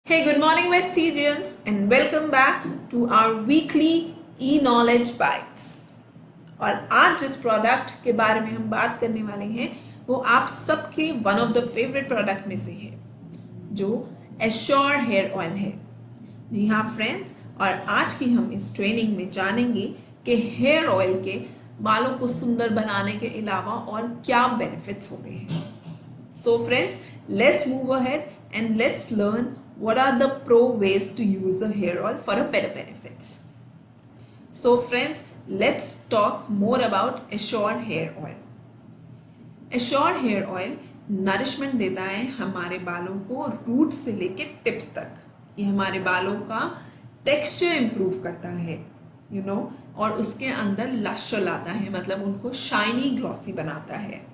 Hey, good morning, Vestigians, and welcome back to our weekly e-knowledge bites. और आज जिस product के बारे में हम बात करने वाले हैं वो आप सबके one of the favourite product में से है जो एश्योर हेयर ऑयल है। जी हाँ फ्रेंड्स, और आज की हम इस ट्रेनिंग में जानेंगे कि हेयर ऑयल के बालों को सुंदर बनाने के अलावा और क्या बेनिफिट्स होते हैं। So friends, let's move ahead and let's learn what are the pro ways to use the hair oil for a better benefits. So friends, let's talk more about Assure Hair Oil. Assure Hair Oil nourishment देता है हमारे बालों को root से लेके tips तक। ये हमारे बालों का टेक्सचर इम्प्रूव करता है और उसके अंदर लस्टर लाता है, मतलब उनको शाइनी ग्लॉसी बनाता है।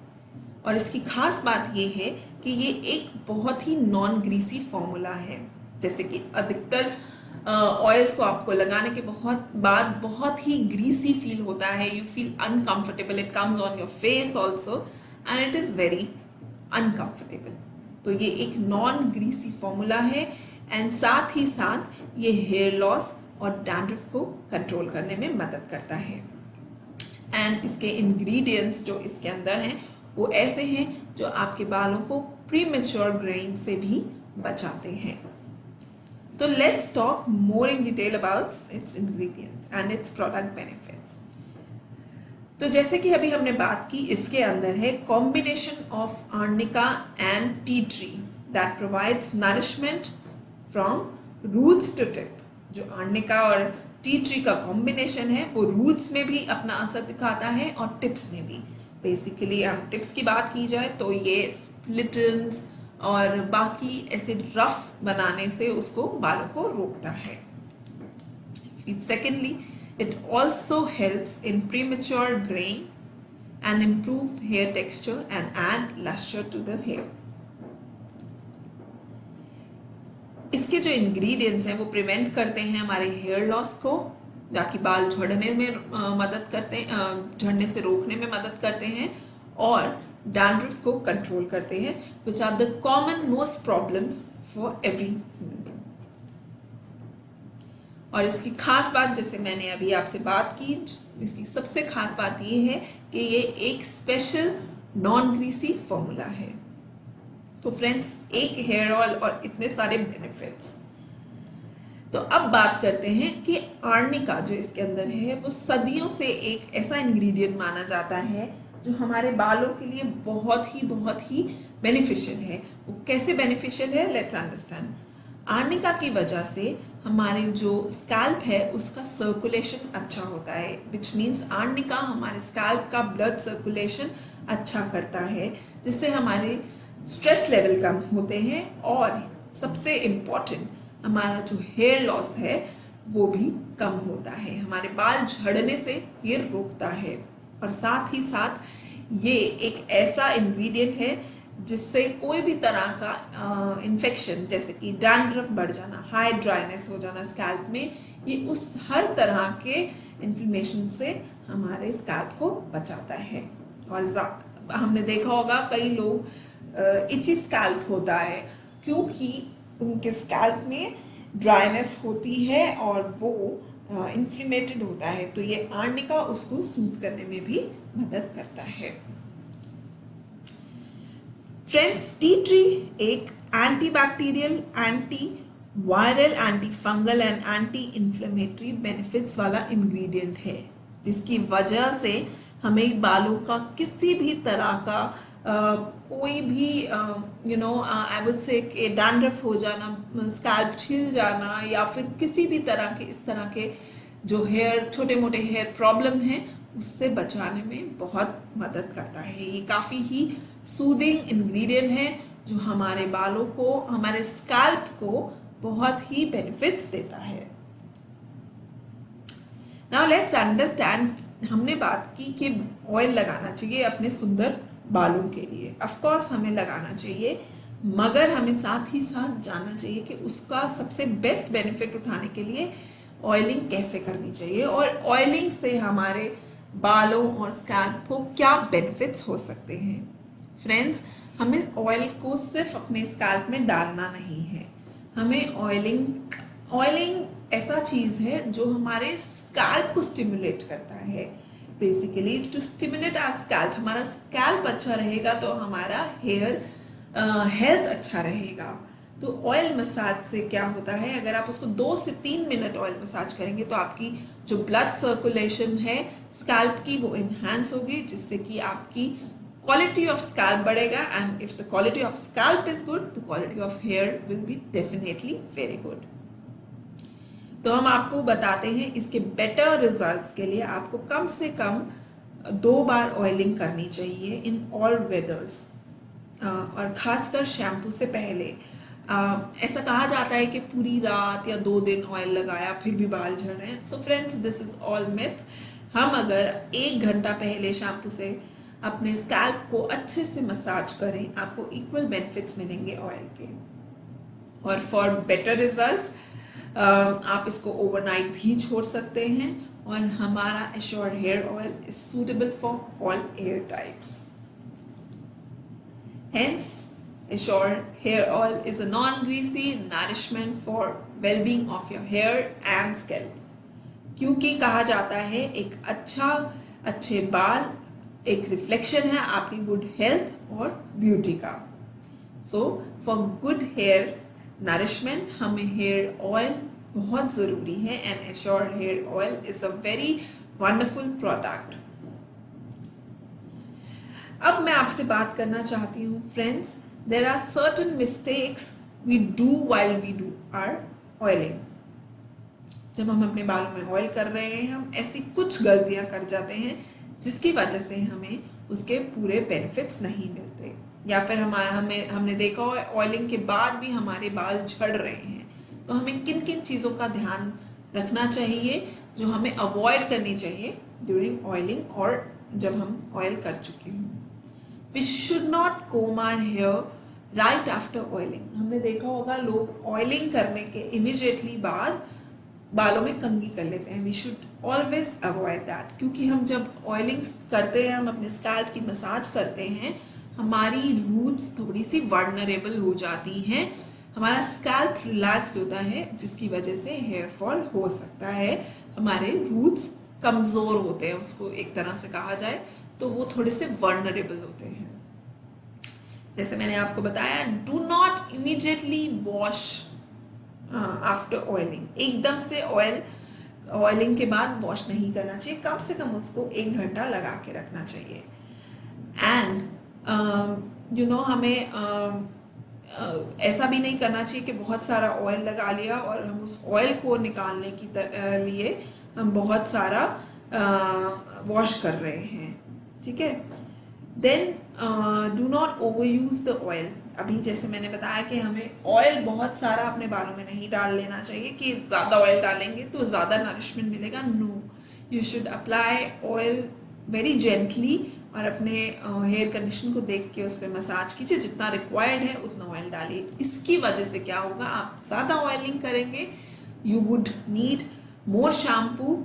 और इसकी खास बात ये है कि ये एक बहुत ही नॉन ग्रीसी फॉर्मूला है। जैसे कि अधिकतर ऑयल्स को आपको लगाने के बाद बहुत ही ग्रीसी फील होता है, you feel uncomfortable, it comes on your face also and it is very uncomfortable. तो ये एक नॉन ग्रीसी फॉर्मूला है एंड साथ ही साथ ये हेयर लॉस और डैंड्रफ को कंट्रोल करने में मदद करता है। एंड इसके इंग्रेडिएंट्स जो इसके अंदर हैं वो ऐसे हैं जो आपके बालों को प्रीमेच्योर ग्रेइंग से भी बचाते हैं। तो let's talk more in detail about it's ingredients and it's product benefits. तो जैसे कि अभी हमने बात की, इसके अंदर है combination of arnica and tea tree that provides nourishment from roots to tip. जो आर्निका और टी ट्री का कॉम्बिनेशन है वो रूट्स में भी अपना असर दिखाता है और टिप्स में भी। बेसिकली हम टिप्स की बात की जाए तो ये स्प्लिटन्स और बाकी ऐसे रफ बनाने से उसको बालों को रोकता है। Secondly, it also helps in premature greying and improve hair texture and add lustre to the hair. इसके जो इंग्रेडिएंट्स हैं वो प्रिवेंट करते हैं हमारे हेयर लॉस को, जाकि बाल झड़ने में मदद करते हैं, झड़ने से रोकने में मदद करते हैं, और डैंड्रफ को कंट्रोल करते हैं, which are the common most problems for every human being. और इसकी खास बात, जैसे मैंने अभी आपसे बात की, इसकी सबसे खास बात ये है कि ये एक स्पेशल नॉन ग्रीसी फॉर्मूला है। तो फ्रेंड्स, एक हेयर ऑयल और इतने सारे बेनिफिट्स। तो अब बात करते हैं कि आर्निका जो इसके अंदर है वो सदियों से एक ऐसा इंग्रेडिएंट माना जाता है जो हमारे बालों के लिए बहुत ही बेनिफिशियल है। वो कैसे बेनिफिशियल है, लेट्स अंडरस्टैंड। आर्निका की वजह से हमारे जो स्कैल्प है उसका सर्कुलेशन अच्छा होता है, विच मीन्स आर्निका हमारे स्कैल्प का ब्लड सर्कुलेशन अच्छा करता है, जिससे हमारे स्ट्रेस लेवल कम होते हैं, और सबसे इम्पॉर्टेंट हमारा जो हेयर लॉस है वो भी कम होता है। हमारे बाल झड़ने से ये रोकता है। और साथ ही साथ ये एक ऐसा इंग्रेडिएंट है जिससे कोई भी तरह का इन्फेक्शन, जैसे कि डैंड्रफ बढ़ जाना, हाई ड्राइनेस हो जाना स्कैल्प में, ये उस हर तरह के इन्फ्लेमेशन से हमारे स्कैल्प को बचाता है। और हमने देखा होगा कई लोग इची स्कैल्प होता है क्योंकि उनके स्कैल्प में ड्राइनेस होती है और वो इन्फ्लेमेटेड होता है, तो ये आर्निका उसको सूथ करने में भी मदद करता है। फ्रेंड्स, टी ट्री एक antibacterial, anti viral, anti fungal and anti inflammatory benefits वाला इंग्रेडिएंट है, जिसकी वजह से हमें बालों का किसी भी तरह का कोई भी आई वुड से कि डैंड्रफ हो जाना, स्कैल्प छिल जाना, या फिर किसी भी तरह के इस तरह के जो हेयर छोटे मोटे हेयर प्रॉब्लम हैं उससे बचाने में बहुत मदद करता है। ये काफ़ी ही सूदिंग इंग्रेडिएंट है जो हमारे बालों को, हमारे स्कैल्प को बहुत ही बेनिफिट्स देता है। Now let's understand. हमने बात की कि ऑयल लगाना चाहिए अपने सुंदर बालों के लिए। ऑफ कोर्स हमें लगाना चाहिए, मगर हमें साथ ही साथ जानना चाहिए कि उसका सबसे बेस्ट बेनिफिट उठाने के लिए ऑयलिंग कैसे करनी चाहिए, और ऑयलिंग से हमारे बालों और स्कैल्प को क्या बेनिफिट्स हो सकते हैं। फ्रेंड्स, हमें ऑयल को सिर्फ अपने स्कैल्प में डालना नहीं है, हमें ऑयलिंग ऐसा चीज़ है जो हमारे स्कैल्प को स्टिमुलेट करता है। Basically to stimulate our scalp, हमारा स्कैल्प अच्छा रहेगा तो हमारा हेयर हेल्थ अच्छा रहेगा। तो ऑयल मसाज से क्या होता है, अगर आप उसको 2 से 3 मिनट ऑयल मसाज करेंगे तो आपकी जो ब्लड सर्कुलेशन है स्कैल्प की वो इन्हांस होगी, जिससे कि आपकी क्वालिटी ऑफ स्कैल्प बढ़ेगा। And if the quality of scalp is good, the quality of hair will be definitely very good. तो हम आपको बताते हैं इसके बेटर रिजल्ट्स के लिए आपको कम से कम 2 बार ऑयलिंग करनी चाहिए इन ऑल वेदर्स, और खासकर शैम्पू से पहले। ऐसा कहा जाता है कि पूरी रात या 2 दिन ऑयल लगाया फिर भी बाल झड़ रहे हैं। So friends, this is all myth. हम अगर 1 घंटा पहले शैम्पू से अपने स्कैल्प को अच्छे से मसाज करें, आपको इक्वल बेनिफिट्स मिलेंगे ऑयल के। और फॉर बेटर रिजल्ट्स आप इसको ओवरनाइट भी छोड़ सकते हैं। और हमारा Assure hair oil is suitable for all hair types. Hence, Assure hair oil is a non-greasy nourishment for well-being of your hair and scalp. क्योंकि कहा जाता है एक अच्छे बाल एक रिफ्लेक्शन है आपकी गुड हेल्थ और ब्यूटी का। So for good hair nourishment हमें हेयर ऑयल बहुत ज़रूरी है, and Assure hair oil is a very wonderful product. अब मैं आपसे बात करना चाहती हूँ friends, there are certain mistakes we do while we do our oiling. जब हम अपने बालों में ऑयल कर रहे हैं हम ऐसी कुछ गलतियां कर जाते हैं जिसकी वजह से हमें उसके पूरे बेनिफिट्स नहीं मिलते, या फिर हमने देखा हो ऑयलिंग के बाद भी हमारे बाल झड़ रहे हैं। तो हमें किन किन चीज़ों का ध्यान रखना चाहिए जो हमें अवॉइड करनी चाहिए ड्यूरिंग ऑयलिंग, और जब हम ऑयल कर चुके हों। We should not comb our hair right after oiling. हमने देखा होगा लोग ऑयलिंग करने के इमीडिएटली बाद बालों में कंघी कर लेते हैं। We should always avoid that, क्योंकि हम जब ऑयलिंग करते हैं, हम अपने स्कैल्प की मसाज करते हैं, हमारी रूट्स थोड़ी सी वर्नरेबल हो जाती हैं, हमारा स्कैल्प रिलैक्स होता है, जिसकी वजह से हेयर फॉल हो सकता है। हमारे रूट्स कमज़ोर होते हैं, उसको एक तरह से कहा जाए तो वो थोड़े से वर्नरेबल होते हैं। जैसे मैंने आपको बताया, do not immediately wash after oiling. एकदम से ऑयलिंग के बाद वॉश नहीं करना चाहिए, कम से कम उसको 1 घंटा लगा के रखना चाहिए। एंड हमें ऐसा भी नहीं करना चाहिए कि बहुत सारा ऑयल लगा लिया और हम उस ऑयल को निकालने की लिए हम बहुत सारा वॉश कर रहे हैं, ठीक है। Then do not over use the oil. अभी जैसे मैंने बताया कि हमें ऑयल बहुत सारा अपने बालों में नहीं डाल लेना चाहिए कि ज़्यादा ऑयल डालेंगे तो ज़्यादा नरिशमेंट मिलेगा। No, you should apply oil very gently और अपने हेयर कंडीशन को देख के उस पर मसाज कीजिए। जितना रिक्वायर्ड है उतना ऑयल डालिए। इसकी वजह से क्या होगा, आप ज़्यादा ऑयलिंग करेंगे, you would need more shampoo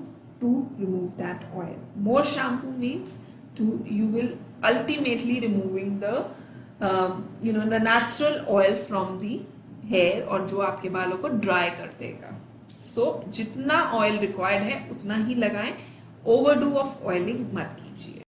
to remove that oil. More shampoo means you will ultimately removing the the natural oil from the hair, और जो आपके बालों को ड्राई कर देगा। So जितना ऑयल रिक्वायर्ड है उतना ही लगाएं, ओवरडू ऑफ ऑयलिंग मत कीजिए।